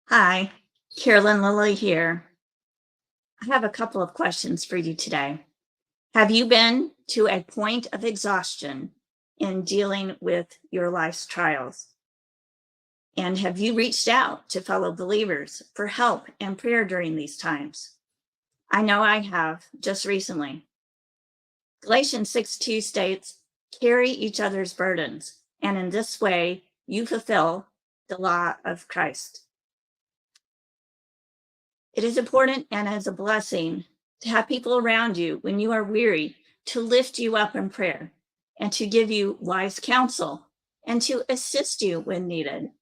Hi, Carolyn Lilly here. I have a couple of questions for you today. Have you been to a point of exhaustion in dealing with your life's trials? And have you reached out to fellow believers for help and prayer during these times? I know I have just recently. Galatians 6:2 states, carry each other's burdens, and in this way you fulfill the law of Christ. It is important and as a blessing to have people around you when you are weary to lift you up in prayer and to give you wise counsel and to assist you when needed.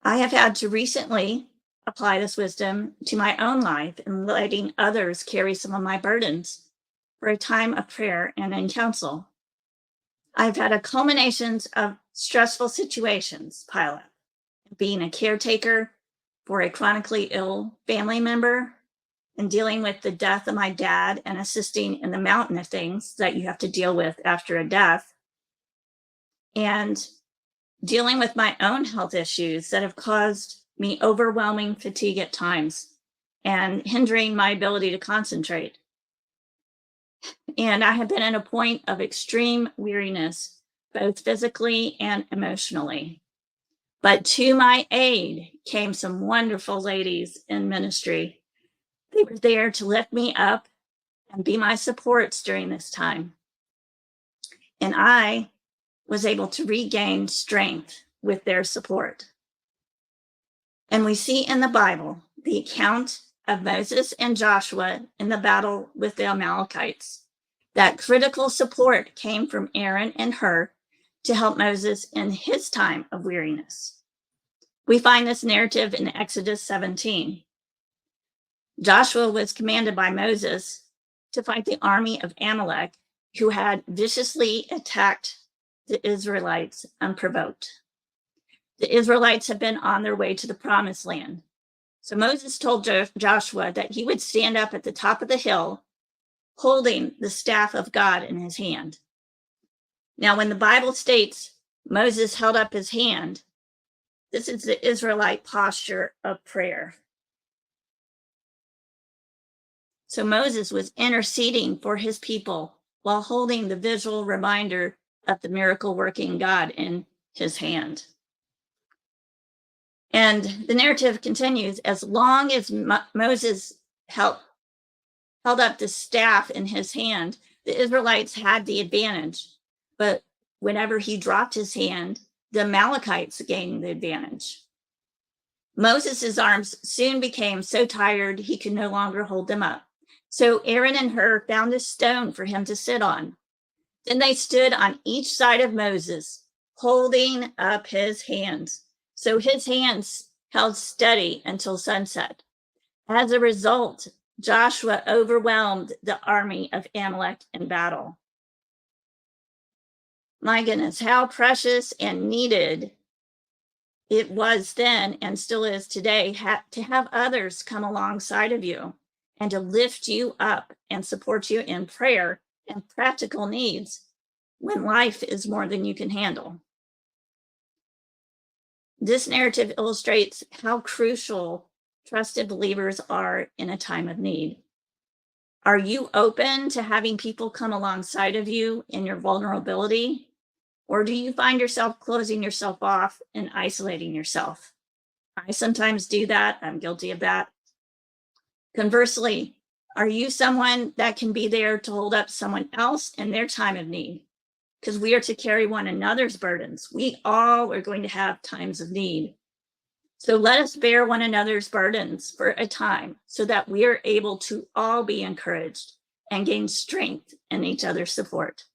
I have had to recently apply this wisdom to my own life and letting others carry some of my burdens for a time of prayer and in counsel. I've had a culminations of stressful situations pile up. Being a caretaker for a chronically ill family member and dealing with the death of my dad and assisting in the mountain of things that you have to deal with after a death, and dealing with my own health issues that have caused me overwhelming fatigue at times and hindering my ability to concentrate. And I have been at a point of extreme weariness, both physically and emotionally. But to my aid came some wonderful ladies in ministry. They were there to lift me up and be my supports during this time. And I was able to regain strength with their support. And we see in the Bible the account of Moses and Joshua in the battle with the Amalekites. That critical support came from Aaron and Hur to help Moses in his time of weariness. We find this narrative in Exodus 17. Joshua was commanded by Moses to fight the army of Amalek, who had viciously attacked the Israelites unprovoked. The Israelites had been on their way to the promised land. So Moses told Joshua that he would stand up at the top of the hill holding the staff of God in his hand. Now, when the Bible states Moses held up his hand, this is the Israelite posture of prayer. So Moses was interceding for his people while holding the visual reminder of the miracle working God in his hand. And the narrative continues, as long as Moses held up the staff in his hand, the Israelites had the advantage. But whenever he dropped his hand, the Amalekites gained the advantage. Moses' arms soon became so tired he could no longer hold them up. So Aaron and Hur found a stone for him to sit on. Then they stood on each side of Moses, holding up his hands. So his hands held steady until sunset. As a result, Joshua overwhelmed the army of Amalek in battle. My goodness, how precious and needed it was then and still is today to have others come alongside of you and to lift you up and support you in prayer and practical needs when life is more than you can handle. This narrative illustrates how crucial trusted believers are in a time of need. Are you open to having people come alongside of you in your vulnerability? Or do you find yourself closing yourself off and isolating yourself? I sometimes do that. I'm guilty of that. Conversely, are you someone that can be there to hold up someone else in their time of need? Because we are to carry one another's burdens. We all are going to have times of need. So let us bear one another's burdens for a time so that we are able to all be encouraged and gain strength in each other's support.